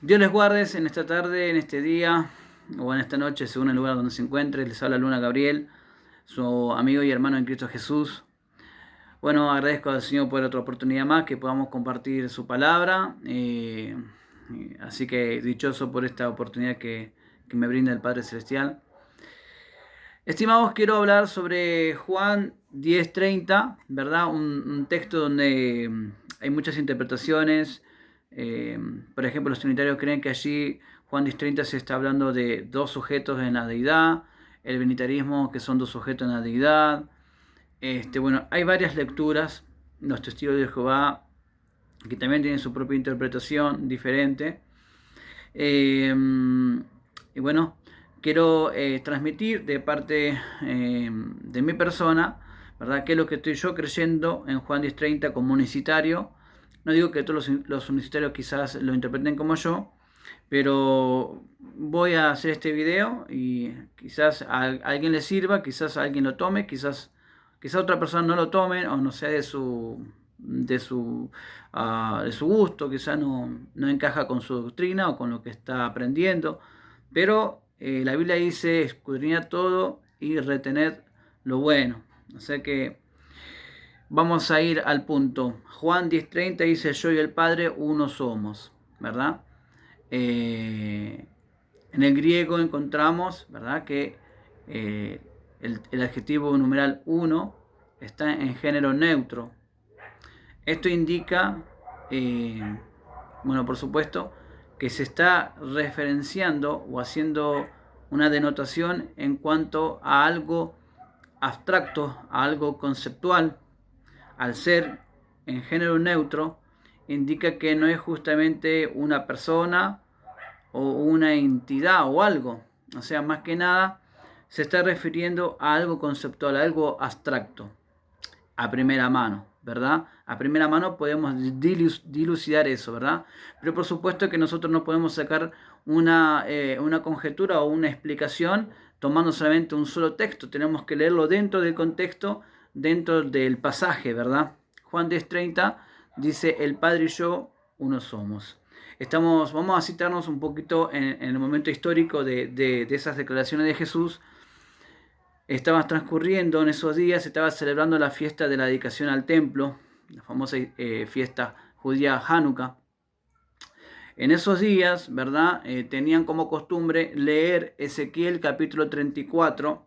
Dios les guarde en esta tarde, en este día o en esta noche, según el lugar donde se encuentre. Les habla Luna Gabriel, su amigo y hermano en Cristo Jesús. Bueno, agradezco al Señor por otra oportunidad más que podamos compartir su palabra. Así que dichoso por esta oportunidad que me brinda el Padre Celestial. Estimados, quiero hablar sobre Juan 10:30, ¿verdad? Un texto donde hay muchas interpretaciones. Eh, por ejemplo, los trinitarios creen que allí Juan 10:30 se está hablando de dos sujetos en la deidad, el venitarismo que son dos sujetos en la deidad. Bueno, hay varias lecturas, los testigos de Jehová que también tienen su propia interpretación diferente. Eh, y bueno, quiero transmitir de parte de mi persona, ¿verdad? ¿Qué es lo que estoy yo creyendo en Juan 10:30 como unicitario? No digo que todos los unicitarios quizás lo interpreten como yo, pero voy a hacer este video y quizás a alguien le sirva, quizás a alguien lo tome, quizás otra persona no lo tome o no sea de su gusto, quizás no encaja con su doctrina o con lo que está aprendiendo, pero la Biblia dice escudriñar todo y retener lo bueno. O sea que vamos a ir al punto. Juan 10:30 dice: yo y el Padre uno somos, ¿verdad? En el griego encontramos, ¿verdad?, que el adjetivo numeral uno está en género neutro. Esto indica, bueno, por supuesto, que se está referenciando o haciendo una denotación en cuanto a algo abstracto, a algo conceptual. Al ser en género neutro, indica que no es justamente una persona o una entidad o algo. O sea, más que nada se está refiriendo a algo conceptual, a algo abstracto, a primera mano, ¿verdad? A primera mano podemos dilucidar eso, ¿verdad? Pero por supuesto que nosotros no podemos sacar una conjetura o una explicación tomando solamente un solo texto. Tenemos que leerlo dentro del contexto, dentro del pasaje, ¿verdad? Juan 10:30 dice: el Padre y yo uno somos. Vamos a citarnos un poquito en el momento histórico de esas declaraciones de Jesús. Estaba transcurriendo en esos días, se estaba celebrando la fiesta de la dedicación al templo, la famosa fiesta judía Hanukkah. En esos días, ¿verdad?, tenían como costumbre leer Ezequiel capítulo 34,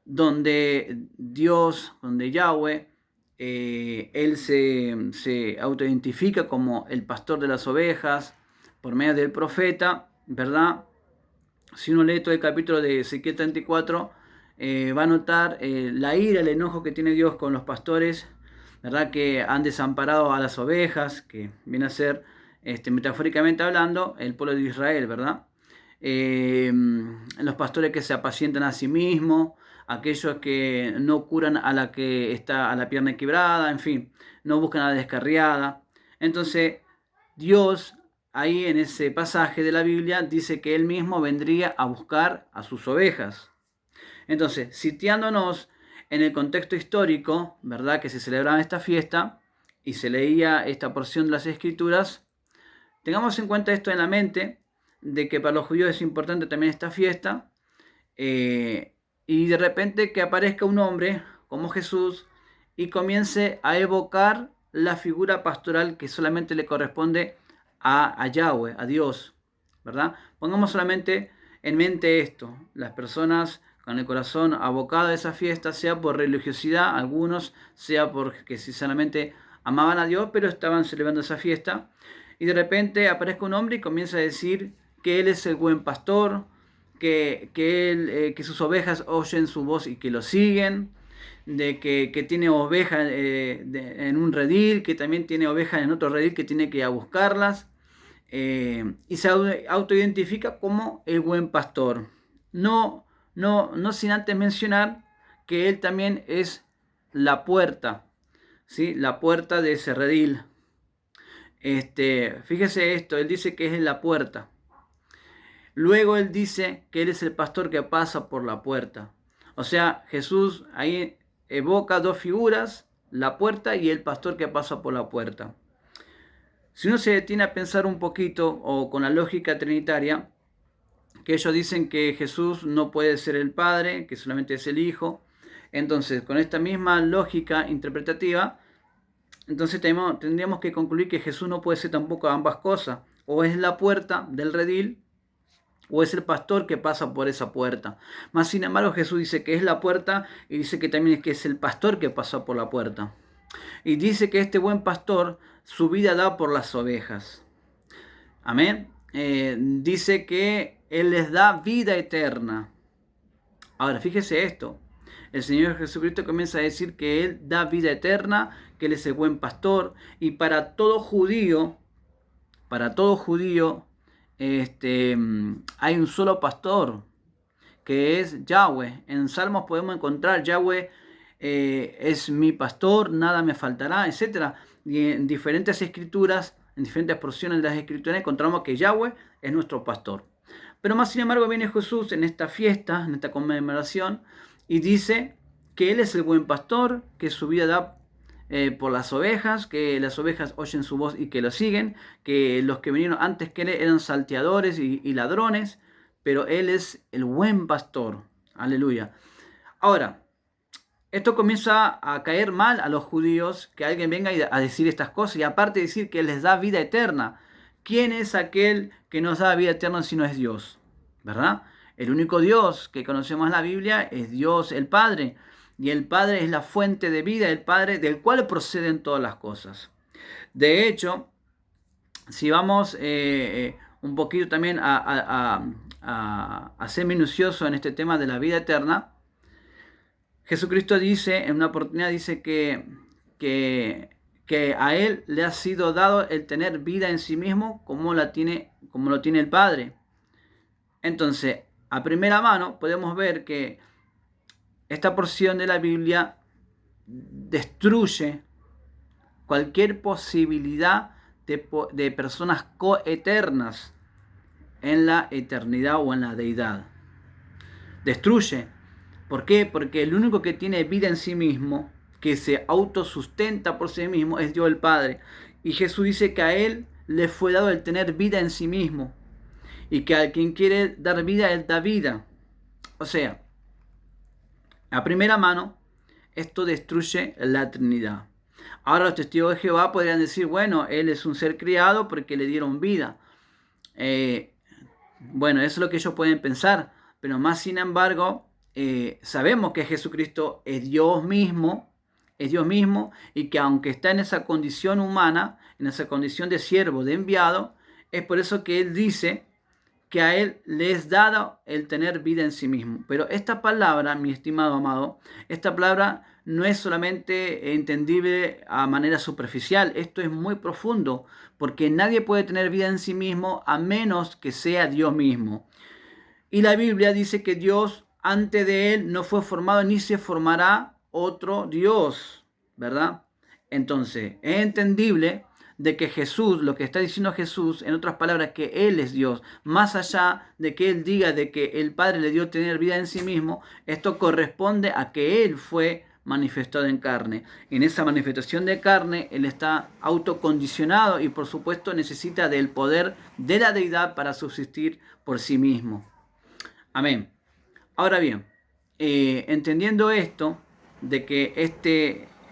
donde Dios, donde Yahweh, él se autoidentifica como el pastor de las ovejas por medio del profeta, ¿verdad? Si uno lee todo el capítulo de Ezequiel 34, va a notar la ira, el enojo que tiene Dios con los pastores, ¿verdad?, que han desamparado a las ovejas, que viene a ser, metafóricamente hablando, el pueblo de Israel, ¿verdad? Los pastores que se apacientan a sí mismos, aquellos que no curan a la que está a la pierna quebrada, en fin, no buscan a la descarriada. Entonces, Dios, ahí en ese pasaje de la Biblia, dice que Él mismo vendría a buscar a sus ovejas. Entonces, sitiándonos en el contexto histórico, ¿verdad?, que se celebraba esta fiesta y se leía esta porción de las Escrituras, tengamos en cuenta esto en la mente, de que para los judíos es importante también esta fiesta, y de repente que aparezca un hombre como Jesús y comience a evocar la figura pastoral que solamente le corresponde a Yahweh, a Dios, ¿verdad? Pongamos solamente en mente esto: las personas con el corazón abocado a esa fiesta, sea por religiosidad, algunos, sea porque sinceramente amaban a Dios, pero estaban celebrando esa fiesta, y de repente aparezca un hombre y comienza a decir que Él es el buen pastor, que sus ovejas oyen su voz y que lo siguen, de que tiene ovejas en un redil, que también tiene ovejas en otro redil que tiene que ir a buscarlas, y se autoidentifica como el buen pastor. No sin antes mencionar que Él también es la puerta, ¿sí? La puerta de ese redil. Fíjese esto, Él dice que es la puerta. Luego Él dice que Él es el pastor que pasa por la puerta. O sea, Jesús ahí evoca dos figuras: la puerta y el pastor que pasa por la puerta. Si uno se detiene a pensar un poquito, o con la lógica trinitaria, que ellos dicen que Jesús no puede ser el Padre, que solamente es el Hijo, entonces con esta misma lógica interpretativa, entonces tendríamos que concluir que Jesús no puede ser tampoco ambas cosas, o es la puerta del redil, o es el pastor que pasa por esa puerta. Más sin embargo, Jesús dice que es la puerta y dice que también es que es el pastor que pasa por la puerta. Y dice que este buen pastor su vida da por las ovejas. Amén. Dice que Él les da vida eterna. Ahora, fíjese esto. El Señor Jesucristo comienza a decir que Él da vida eterna, que Él es el buen pastor. Y para todo judío, hay un solo pastor, que es Yahweh. En Salmos podemos encontrar Yahweh es mi pastor, nada me faltará, etc. Y en diferentes escrituras, en diferentes porciones de las escrituras, encontramos que Yahweh es nuestro pastor. Pero más sin embargo viene Jesús en esta fiesta, en esta conmemoración, y dice que Él es el buen pastor, que su vida da por las ovejas, que las ovejas oyen su voz y que lo siguen, que los que vinieron antes que Él eran salteadores y ladrones, pero Él es el buen pastor. Aleluya. Ahora, esto comienza a caer mal a los judíos, que alguien venga a decir estas cosas, y aparte de decir que les da vida eterna. ¿Quién es aquel que nos da vida eterna si no es Dios? ¿Verdad? El único Dios que conocemos en la Biblia es Dios el Padre. Y el Padre es la fuente de vida, el Padre del cual proceden todas las cosas. De hecho, si vamos un poquito también a ser minucioso en este tema de la vida eterna, Jesucristo dice, en una oportunidad dice que a Él le ha sido dado el tener vida en sí mismo como lo tiene el Padre. Entonces, a primera mano podemos ver que esta porción de la Biblia destruye cualquier posibilidad de personas coeternas en la eternidad o en la deidad. Destruye. ¿Por qué? Porque el único que tiene vida en sí mismo, que se autosustenta por sí mismo, es Dios el Padre. Y Jesús dice que a Él le fue dado el tener vida en sí mismo. Y que a quien quiere dar vida, Él da vida. O sea, a primera mano, esto destruye la Trinidad. Ahora los testigos de Jehová podrían decir, bueno, Él es un ser criado porque le dieron vida. Bueno, eso es lo que ellos pueden pensar. Pero más sin embargo, sabemos que Jesucristo es Dios mismo, y que aunque está en esa condición humana, en esa condición de siervo, de enviado, es por eso que Él dice que a Él le es dado el tener vida en sí mismo. Pero esta palabra, mi estimado amado, esta palabra no es solamente entendible a manera superficial, esto es muy profundo, porque nadie puede tener vida en sí mismo a menos que sea Dios mismo. Y la Biblia dice que Dios antes de Él no fue formado ni se formará otro Dios, ¿verdad? Entonces, es entendible de que Jesús, lo que está diciendo Jesús, en otras palabras, que Él es Dios, más allá de que Él diga de que el Padre le dio tener vida en sí mismo, esto corresponde a que Él fue manifestado en carne. En esa manifestación de carne, Él está autocondicionado y por supuesto necesita del poder de la deidad para subsistir por sí mismo. Amén. Ahora bien, entendiendo esto, de que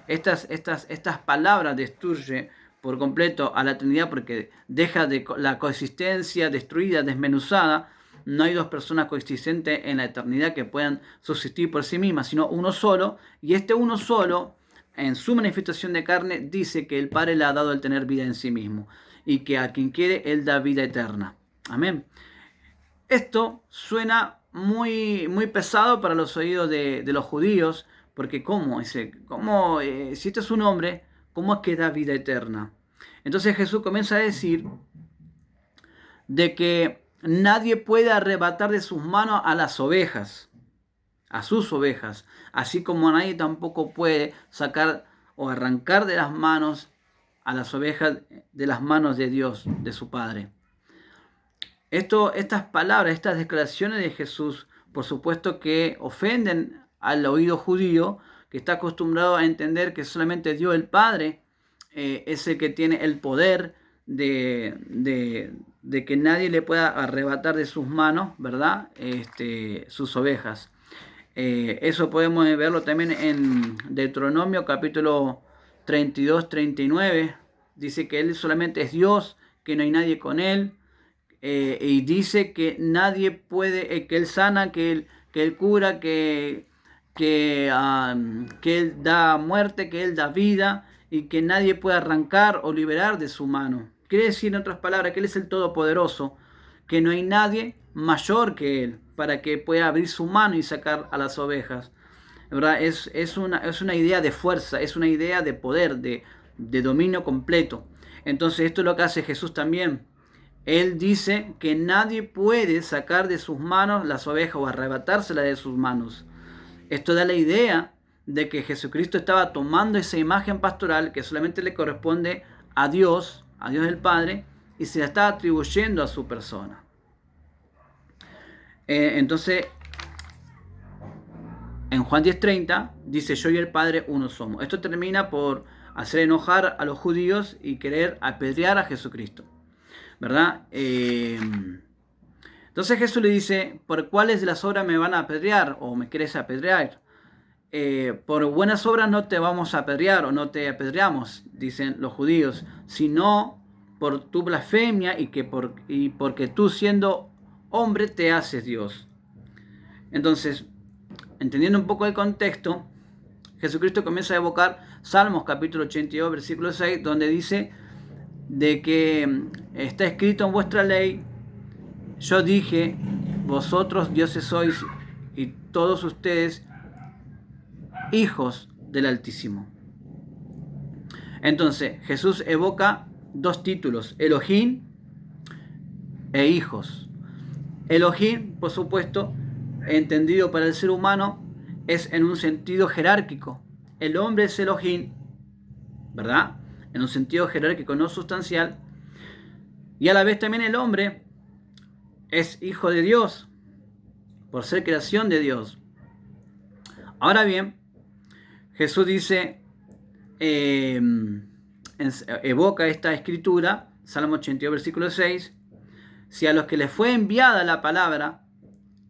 estas palabras destruye por completo a la Trinidad porque deja de la coexistencia destruida, desmenuzada. No hay dos personas coexistentes en la eternidad que puedan subsistir por sí mismas, sino uno solo. Y este uno solo, en su manifestación de carne, dice que el Padre le ha dado el tener vida en sí mismo y que a quien quiere, Él da vida eterna. Amén. Esto suena muy, muy pesado para los oídos de los judíos, porque si este es un hombre, ¿cómo es que da vida eterna? Entonces Jesús comienza a decir de que nadie puede arrebatar de sus manos a las ovejas, a sus ovejas, así como nadie tampoco puede sacar o arrancar de las manos a las ovejas de las manos de Dios, de su Padre. Estas palabras, estas declaraciones de Jesús, por supuesto que ofenden al oído judío, que está acostumbrado a entender que solamente Dios el Padre es el que tiene el poder de que nadie le pueda arrebatar de sus manos, ¿verdad? Sus ovejas. Eso podemos verlo también en Deuteronomio capítulo 32, 39. Dice que Él solamente es Dios, que no hay nadie con Él. Y dice que nadie puede, que Él sana, que Él cura, que Él da muerte, que Él da vida y que nadie puede arrancar o liberar de su mano. Quiere decir, en otras palabras, que Él es el Todopoderoso, que no hay nadie mayor que Él para que pueda abrir su mano y sacar a las ovejas. ¿Verdad? Es una idea de fuerza, es una idea de poder, de dominio completo. Entonces esto es lo que hace Jesús también. Él dice que nadie puede sacar de sus manos las ovejas o arrebatárselas de sus manos. Esto da la idea de que Jesucristo estaba tomando esa imagen pastoral que solamente le corresponde a Dios el Padre, y se la está atribuyendo a su persona. Entonces, en Juan 10:30 dice: yo y el Padre uno somos. Esto termina por hacer enojar a los judíos y querer apedrear a Jesucristo, ¿verdad? Entonces Jesús le dice: ¿por cuáles de las obras me van a apedrear o me quieres apedrear? Por buenas obras no te vamos a apedrear o no te apedreamos, dicen los judíos, sino por tu blasfemia y porque tú, siendo hombre, te haces Dios. Entonces, entendiendo un poco el contexto, Jesucristo comienza a evocar Salmos capítulo 82, versículo 6, donde dice de que está escrito en vuestra ley: yo dije, vosotros dioses sois, y todos ustedes hijos del Altísimo. Entonces Jesús evoca dos títulos: Elohim e hijos. Elohim, por supuesto, entendido para el ser humano, es en un sentido jerárquico. El hombre es Elohim, ¿verdad? En un sentido jerárquico, no sustancial. Y a la vez también el hombre es hijo de Dios, por ser creación de Dios. Ahora bien, Jesús dice, evoca esta escritura, Salmo 82, versículo 6, si a los que les fue enviada la palabra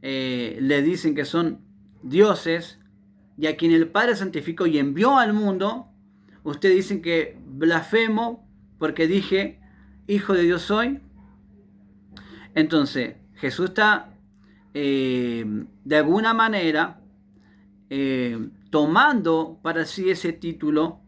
le dicen que son dioses, y a quien el Padre santificó y envió al mundo, ustedes dicen que blasfemo porque dije, hijo de Dios soy. Entonces, Jesús está de alguna manera tomando para sí ese título,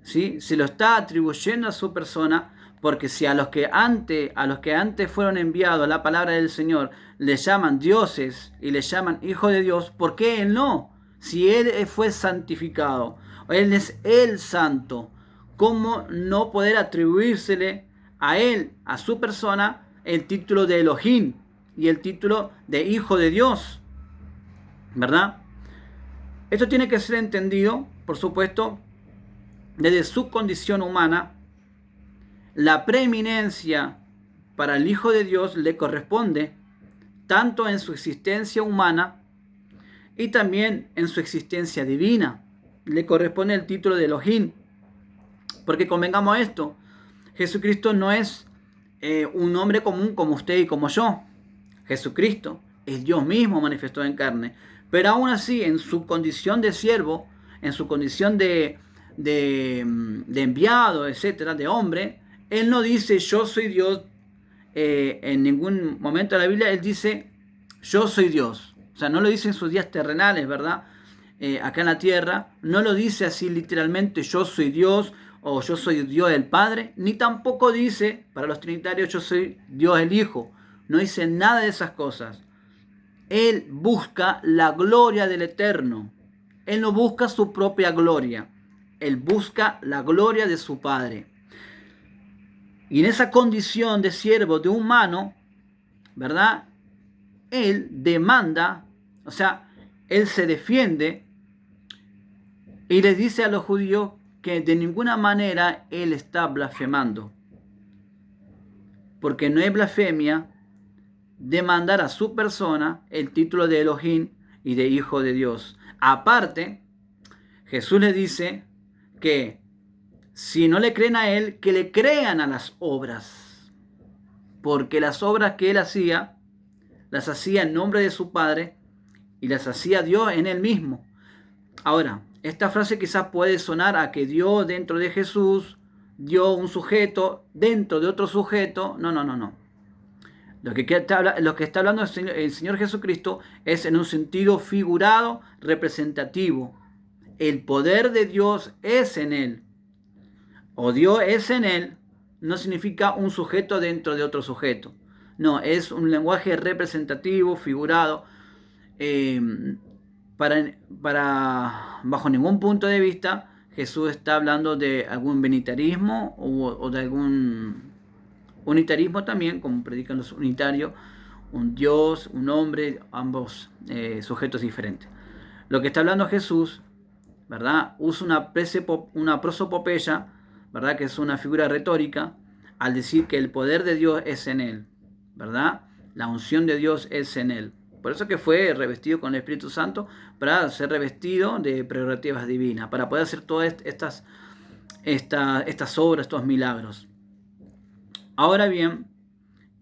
¿sí? Se lo está atribuyendo a su persona, porque si a los que antes fueron enviados la palabra del Señor le llaman dioses y le llaman hijo de Dios, ¿por qué Él no? Si Él fue santificado, Él es el santo, ¿cómo no poder atribuírsele a Él, a su persona, el título de Elohim y el título de hijo de Dios? ¿Verdad? Esto tiene que ser entendido, por supuesto, desde su condición humana. La preeminencia para el Hijo de Dios le corresponde tanto en su existencia humana y también en su existencia divina. Le corresponde el título de Elohim. Porque convengamos esto, Jesucristo no es un hombre común como usted y como yo. Jesucristo es Dios mismo manifestado en carne. Pero aún así, en su condición de siervo, en su condición de enviado, etcétera, de hombre, Él no dice yo soy Dios en ningún momento de la Biblia. Él dice yo soy Dios. O sea, no lo dice en sus días terrenales, ¿verdad? Acá en la tierra. No lo dice así literalmente yo soy Dios o yo soy Dios el Padre. Ni tampoco dice para los trinitarios yo soy Dios el Hijo. No dice nada de esas cosas. Él busca la gloria del Eterno. Él no busca su propia gloria. Él busca la gloria de su Padre. Y en esa condición de siervo, de humano, ¿verdad? Él demanda, o sea, Él se defiende y les dice a los judíos que de ninguna manera Él está blasfemando. Porque no es blasfemia demandar a su persona el título de Elohim y de Hijo de Dios. Aparte, Jesús le dice que si no le creen a él, que le crean a las obras, porque las obras que él hacía, las hacía en nombre de su Padre y las hacía Dios en él mismo. Ahora, esta frase quizás puede sonar a que Dios dentro de Jesús dio un sujeto dentro de otro sujeto. No. Lo que está hablando el Señor Jesucristo es en un sentido figurado, representativo. El poder de Dios es en él, o Dios es en él, no significa un sujeto dentro de otro sujeto. No, es un lenguaje representativo, figurado, para bajo ningún punto de vista Jesús está hablando de algún venitarismo o de algún unitarismo también, como predican los unitarios, un Dios, un hombre, ambos sujetos diferentes. Lo que está hablando Jesús, ¿verdad? Usa una prosopopeya, ¿verdad? Que es una figura retórica, al decir que el poder de Dios es en él, ¿verdad? La unción de Dios es en él. Por eso que fue revestido con el Espíritu Santo, para ser revestido de prerrogativas divinas, para poder hacer todas estas obras, estos milagros. Ahora bien,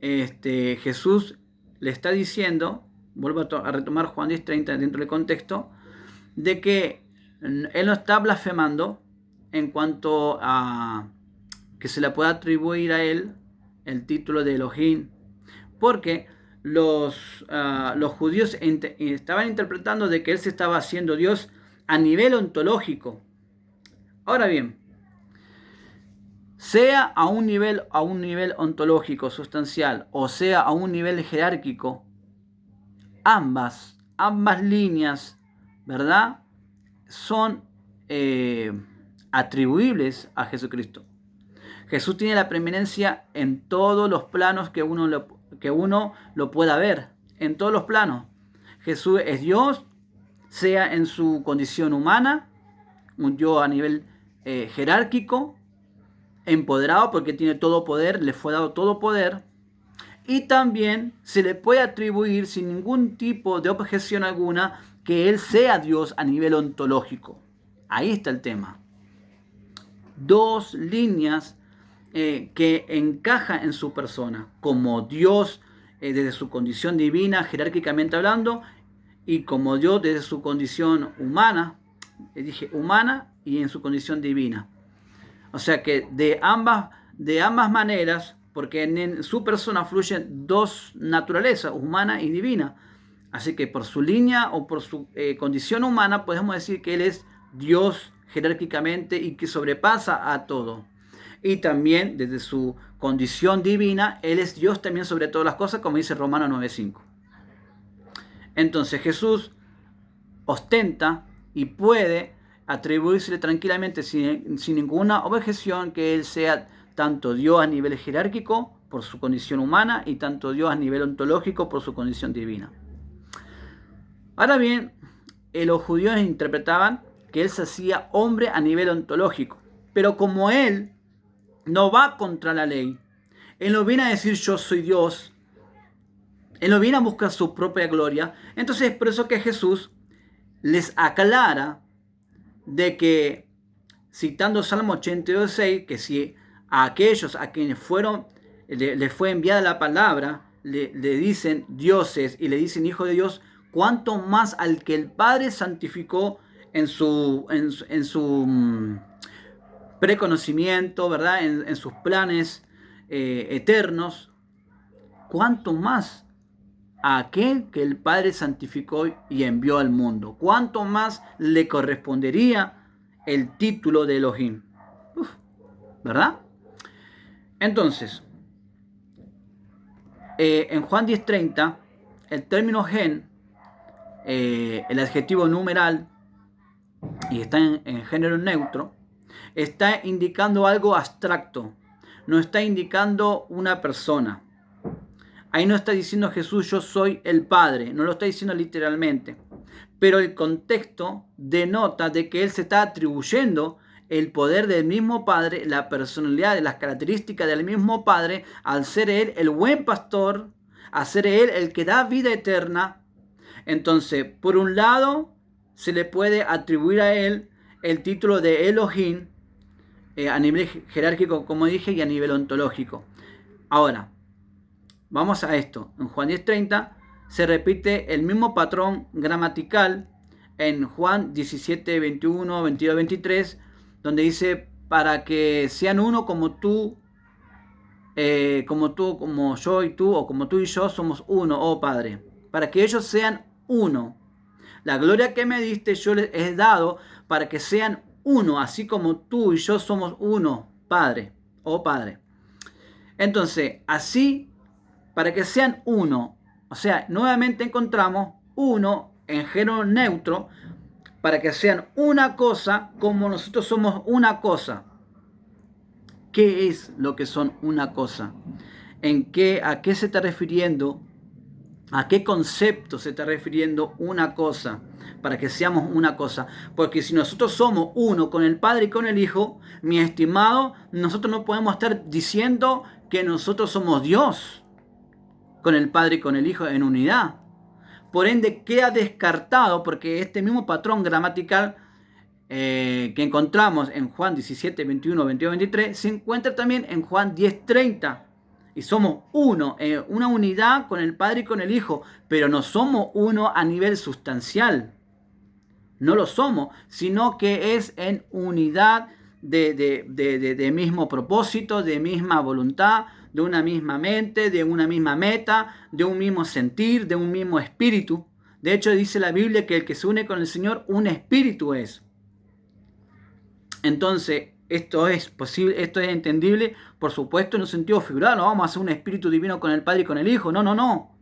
Jesús le está diciendo, vuelvo a retomar Juan 10:30 dentro del contexto, de que él no está blasfemando en cuanto a que se le pueda atribuir a él el título de Elohim, porque los judíos estaban interpretando de que él se estaba haciendo Dios a nivel ontológico. Ahora bien, sea a un nivel ontológico sustancial o sea a un nivel jerárquico, ambas líneas, ¿verdad?, son atribuibles a Jesucristo. Jesús tiene la preeminencia en todos los planos que uno lo pueda ver, en todos los planos. Jesús es Dios, sea en su condición humana, un Dios a nivel jerárquico, empoderado porque tiene todo poder, le fue dado todo poder, y también se le puede atribuir sin ningún tipo de objeción alguna que él sea Dios a nivel ontológico. Ahí está el tema. Dos líneas que encajan en su persona, como Dios desde su condición divina, jerárquicamente hablando, y como Dios desde su condición humana, humana y en su condición divina. O sea que de ambas maneras, porque en su persona fluyen dos naturalezas, humana y divina. Así que por su línea o por su condición humana podemos decir que él es Dios jerárquicamente y que sobrepasa a todo. Y también desde su condición divina, él es Dios también sobre todas las cosas, como dice Romanos 9:5. Entonces Jesús ostenta y puede atribuírsele tranquilamente sin ninguna objeción que él sea tanto Dios a nivel jerárquico por su condición humana y tanto Dios a nivel ontológico por su condición divina. Ahora bien, los judíos interpretaban que él se hacía hombre a nivel ontológico, pero como él no va contra la ley, él no viene a decir yo soy Dios, él no viene a buscar su propia gloria. Entonces es por eso que Jesús les aclara de que, citando Salmo 82:6, que si a aquellos a quienes les fue enviada la palabra, le dicen dioses y le dicen hijo de Dios, cuánto más al que el Padre santificó en su preconocimiento, ¿verdad?, en sus planes eternos, cuánto más a aquel que el Padre santificó y envió al mundo, cuánto más le correspondería el título de Elohim. ¿Verdad? Entonces, en Juan 10:30, el término gen, el adjetivo numeral, y está en género neutro, está indicando algo abstracto, no está indicando una persona. Ahí no está diciendo Jesús, yo soy el Padre, no lo está diciendo literalmente. Pero el contexto denota de que él se está atribuyendo el poder del mismo Padre, la personalidad, las características del mismo Padre, al ser él el buen pastor, al ser él el que da vida eterna. Entonces, por un lado, se le puede atribuir a él el título de Elohim, a nivel jerárquico, como dije, y a nivel ontológico. Ahora, vamos a esto. En Juan 10:30 se repite el mismo patrón gramatical en Juan 17, 21, 22, 23, donde dice, para que sean uno como tú, como yo y tú, o como tú y yo somos uno, oh Padre. Para que ellos sean uno. La gloria que me diste yo les he dado para que sean uno, así como tú y yo somos uno, Padre, oh Padre. Entonces, así, para que sean uno, o sea, nuevamente encontramos uno en género neutro, para que sean una cosa como nosotros somos una cosa. ¿Qué es lo que son una cosa? ¿A qué se está refiriendo? ¿A qué concepto se está refiriendo una cosa? Para que seamos una cosa. Porque si nosotros somos uno con el Padre y con el Hijo, mi estimado, nosotros no podemos estar diciendo que nosotros somos Dios con el Padre y con el Hijo en unidad. Por ende, queda descartado, porque este mismo patrón gramatical que encontramos en Juan 17, 21, 22, 23, se encuentra también en Juan 10, 30. Y somos uno, una unidad con el Padre y con el Hijo, pero no somos uno a nivel sustancial. No lo somos, sino que es en unidad de mismo propósito, de misma voluntad, de una misma mente, de una misma meta, de un mismo sentir, de un mismo espíritu. De hecho, dice la Biblia que el que se une con el Señor, un espíritu es. Entonces, esto es posible, esto es entendible, por supuesto, en un sentido figurado. No vamos a hacer un espíritu divino con el Padre y con el Hijo. No, no, no.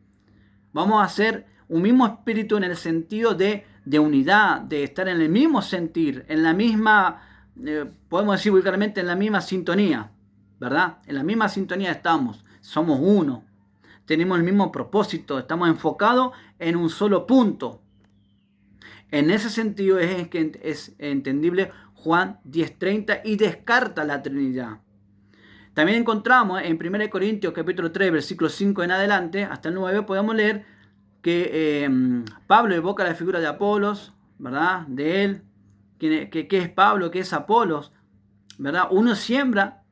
Vamos a hacer un mismo espíritu en el sentido de unidad, de estar en el mismo sentir, en la misma, podemos decir vulgarmente, en la misma sintonía, ¿verdad? En la misma sintonía estamos, somos uno, tenemos el mismo propósito, estamos enfocados en un solo punto. En ese sentido es que es entendible Juan 10:30 y descarta la Trinidad. También encontramos en 1 Corintios capítulo 3, versículo 5 en adelante, hasta el 9, podemos leer que Pablo evoca la figura de Apolos, ¿verdad? De él, ¿qué es Pablo? ¿Qué es Apolos? ¿Verdad? Uno siembra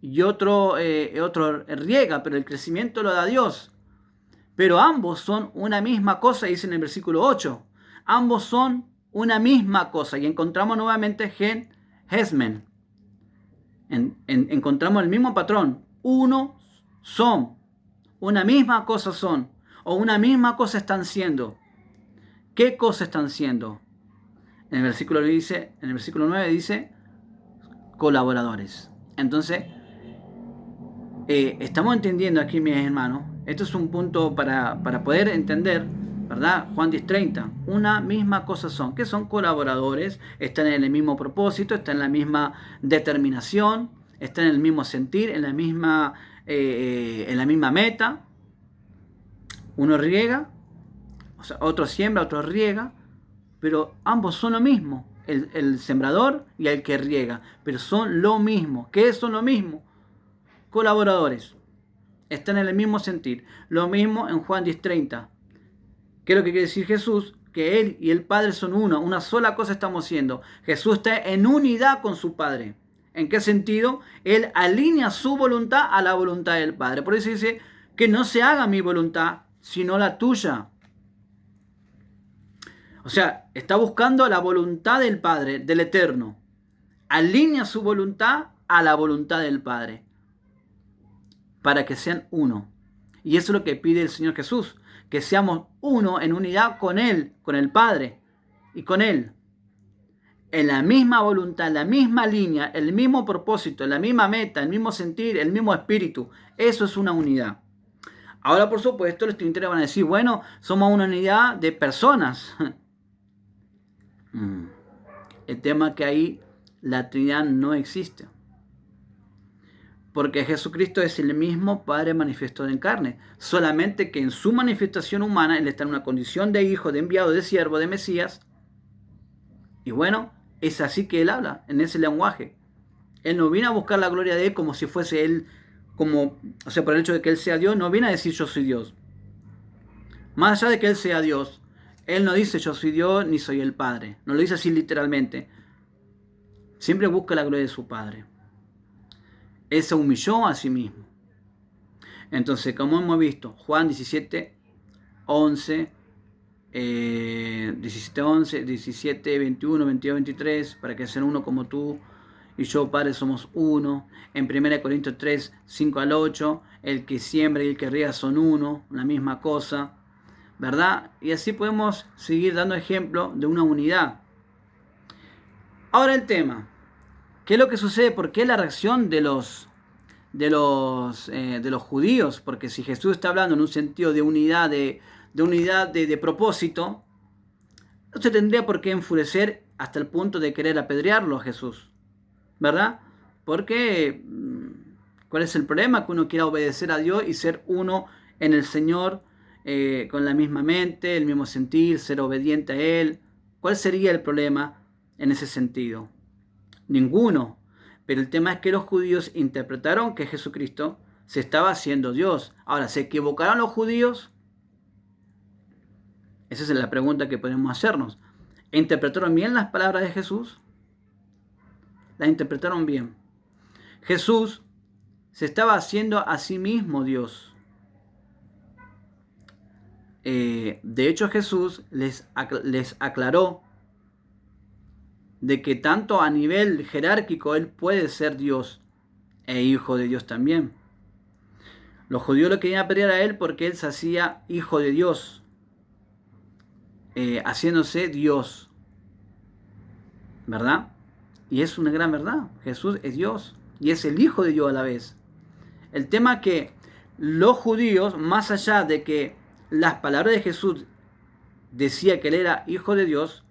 y otro riega, pero el crecimiento lo da Dios. Pero ambos son una misma cosa, dice en el versículo 8. Ambos son una misma cosa. Y encontramos nuevamente Hesmen. Encontramos el mismo patrón. Uno son. Una misma cosa son. O una misma cosa están siendo. ¿Qué cosa están siendo? En el versículo 9 dice colaboradores. Entonces, estamos entendiendo aquí, mis hermanos. Esto es un punto para poder entender, ¿verdad? Juan 10:30. Una misma cosa son. ¿Qué son colaboradores? Están en el mismo propósito, están en la misma determinación, están en el mismo sentir, en la misma meta. Uno riega, o sea, otro siembra, otro riega, pero ambos son lo mismo, el sembrador y el que riega, pero son lo mismo. ¿Qué son lo mismo? Colaboradores, están en el mismo sentir. Lo mismo en Juan 10:30. ¿Qué es lo que quiere decir Jesús? Que Él y el Padre son uno, una sola cosa estamos haciendo. Jesús está en unidad con su Padre. ¿En qué sentido? Él alinea su voluntad a la voluntad del Padre. Por eso dice que no se haga mi voluntad, sino la tuya. O sea, está buscando la voluntad del Padre, del Eterno. Alinea su voluntad a la voluntad del Padre, para que sean uno. Y eso es lo que pide el Señor Jesús, que seamos uno en unidad con Él, con el Padre y con Él. En la misma voluntad, en la misma línea, el mismo propósito, la misma meta, el mismo sentir, el mismo espíritu. Eso es una unidad. Ahora, por supuesto, los trinitarios van a decir, bueno, somos una unidad de personas. El tema es que ahí la Trinidad no existe. Porque Jesucristo es el mismo Padre manifestado en carne. Solamente que en su manifestación humana, Él está en una condición de hijo, de enviado, de siervo, de Mesías. Y bueno, es así que Él habla, en ese lenguaje. Él no viene a buscar la gloria de Él como si fuese Él, o sea, por el hecho de que Él sea Dios, no viene a decir yo soy Dios. Más allá de que Él sea Dios, Él no dice yo soy Dios ni soy el Padre. No lo dice así literalmente. Siempre busca la gloria de su Padre. Él se humilló a sí mismo. Entonces, como hemos visto, Juan 17, 11, 17, 11, 17, 21, 22, 23, para que sean uno como tú y yo, Padre, somos uno. En 1 Corintios 3, 5 al 8, el que siembra y el que riega son uno, la misma cosa, ¿verdad? Y así podemos seguir dando ejemplo de una unidad. Ahora el tema, ¿qué es lo que sucede? ¿Por qué la reacción de los judíos? Porque si Jesús está hablando en un sentido de unidad, de propósito, no se tendría por qué enfurecer hasta el punto de querer apedrearlo a Jesús, ¿verdad? Porque, ¿cuál es el problema? Que uno quiera obedecer a Dios y ser uno en el Señor, con la misma mente, el mismo sentir, ser obediente a Él. ¿Cuál sería el problema en ese sentido? Ninguno. Pero el tema es que los judíos interpretaron que Jesucristo se estaba haciendo Dios. Ahora, ¿se equivocaron los judíos? Esa es la pregunta que podemos hacernos. ¿Interpretaron bien las palabras de Jesús? Las interpretaron bien. Jesús se estaba haciendo a sí mismo Dios. De hecho, Jesús les aclaró de que tanto a nivel jerárquico Él puede ser Dios e hijo de Dios también. Los judíos lo querían apedrear a Él porque Él se hacía hijo de Dios, haciéndose Dios, ¿verdad? Y es una gran verdad. Jesús es Dios y es el hijo de Dios a la vez. El tema es que los judíos, más allá de que las palabras de Jesús decía que Él era hijo de Dios,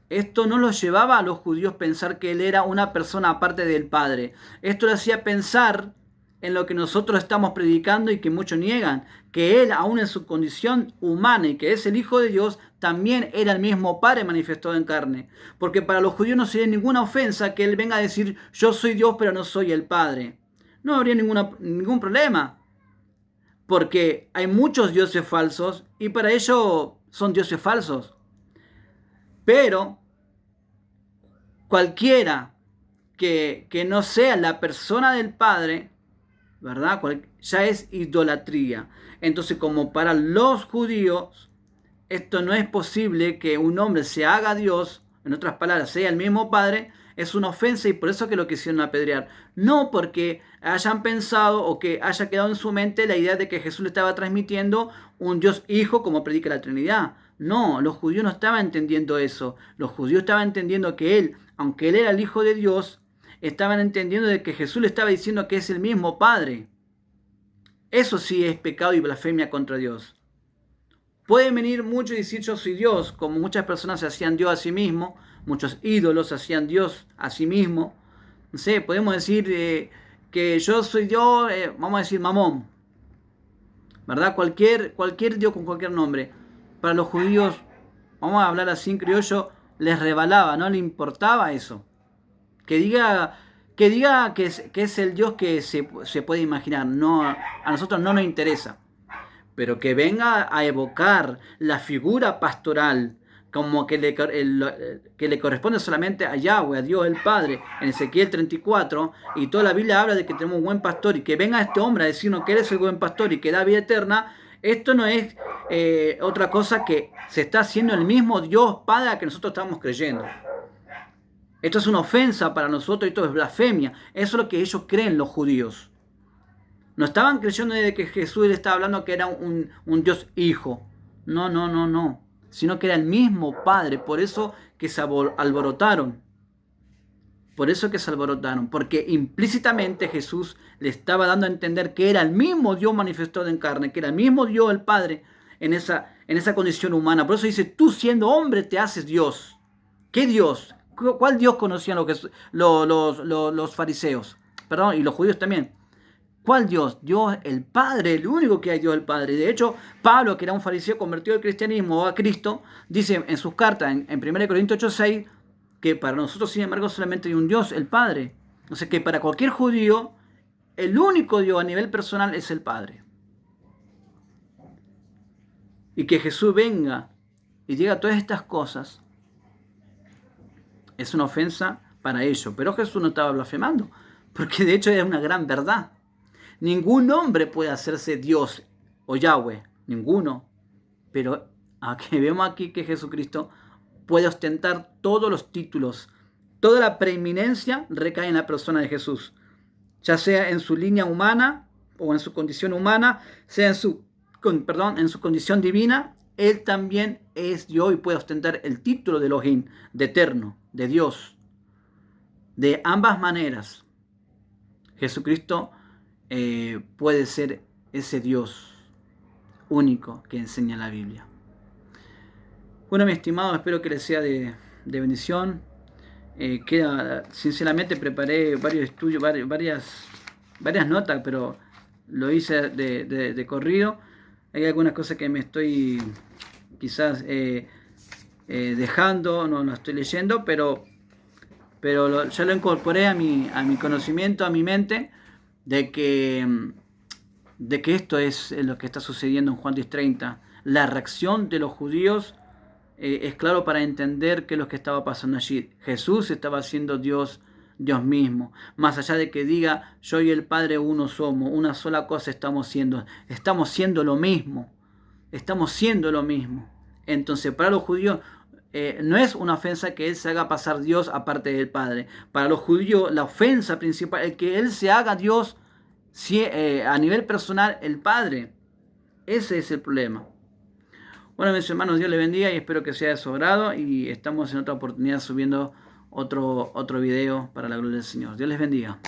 esto no los llevaba a los judíos a pensar que Él era una persona aparte del Padre. Esto le hacía pensar en lo que nosotros estamos predicando y que muchos niegan, que Él, aún en su condición humana y que es el Hijo de Dios, también era el mismo Padre manifestado en carne. Porque para los judíos no sería ninguna ofensa que Él venga a decir, yo soy Dios pero no soy el Padre. No habría ningún problema, porque hay muchos dioses falsos y para ellos son dioses falsos. Pero cualquiera que no sea la persona del Padre, ¿verdad? Ya es idolatría. Entonces, como para los judíos, esto no es posible que un hombre se haga Dios, en otras palabras, sea el mismo Padre, es una ofensa y por eso que lo quisieron apedrear. No porque hayan pensado o que haya quedado en su mente la idea de que Jesús le estaba transmitiendo un Dios hijo como predica la Trinidad. No, los judíos no estaban entendiendo eso. Los judíos estaban entendiendo que Él, aunque Él era el Hijo de Dios, estaban entendiendo de que Jesús le estaba diciendo que es el mismo Padre. Eso sí es pecado y blasfemia contra Dios. Pueden venir muchos y decir yo soy Dios, como muchas personas se hacían Dios a sí mismo, muchos ídolos se hacían Dios a sí mismo. No sé, podemos decir que yo soy Dios, vamos a decir Mamón, ¿verdad? Cualquier Dios con cualquier nombre. Para los judíos, vamos a hablar así en criollo, les rebalaba, no le importaba eso. Que diga que es el Dios que se puede imaginar, no, a nosotros no nos interesa. Pero que venga a evocar la figura pastoral como que le corresponde solamente a Yahweh, a Dios el Padre, en Ezequiel 34, y toda la Biblia habla de que tenemos un buen pastor, y que venga este hombre a decirnos que eres el buen pastor y que da vida eterna, esto no es otra cosa que se está haciendo el mismo Dios Padre a que nosotros estamos creyendo. Esto es una ofensa para nosotros, esto es blasfemia. Eso es lo que ellos creen, los judíos. No estaban creyendo de que Jesús le estaba hablando que era un Dios hijo. No. Sino que era el mismo Padre. Por eso que se alborotaron. Porque implícitamente Jesús le estaba dando a entender que era el mismo Dios manifestado en carne. Que era el mismo Dios el Padre en esa condición humana. Por eso dice, tú siendo hombre te haces Dios. ¿Qué Dios? ¿Cuál Dios conocían los fariseos? Perdón, y los judíos también. ¿Cuál Dios? Dios el Padre, el único que hay Dios el Padre. De hecho, Pablo, que era un fariseo convertido al cristianismo o a Cristo, dice en sus cartas, en 1 Corintios 8:6, que para nosotros, sin embargo, solamente hay un Dios, el Padre. O sea que para cualquier judío, el único Dios a nivel personal es el Padre. Y que Jesús venga y diga todas estas cosas, es una ofensa para ello. Pero Jesús no estaba blasfemando, porque de hecho es una gran verdad. Ningún hombre puede hacerse Dios o Yahweh, ninguno. Pero aquí vemos aquí que Jesucristo puede ostentar todos los títulos. Toda la preeminencia recae en la persona de Jesús, ya sea en su línea humana o en su condición humana, sea en su condición divina. Él también es Dios y puede ostentar el título de Elohim, de eterno, de Dios. De ambas maneras, Jesucristo puede ser ese Dios único que enseña la Biblia. Bueno, mi estimado, espero que les sea de bendición. Sinceramente preparé varios estudios, varias notas, pero lo hice de corrido. Hay algunas cosas que me estoy quizás dejando, no estoy leyendo, pero ya lo incorporé a mi conocimiento, a mi mente, de que esto es lo que está sucediendo en Juan 10:30. La reacción de los judíos es claro para entender qué es lo que estaba pasando allí. Jesús estaba siendo Dios mismo. Más allá de que diga, yo y el Padre uno somos, una sola cosa estamos siendo lo mismo. Estamos siendo lo mismo. Entonces, para los judíos no es una ofensa que Él se haga pasar Dios aparte del Padre. Para los judíos, la ofensa principal es que Él se haga Dios a nivel personal, el Padre. Ese es el problema. Bueno, mis hermanos, Dios les bendiga y espero que sea de su agrado, y estamos en otra oportunidad subiendo otro video para la gloria del Señor. Dios les bendiga.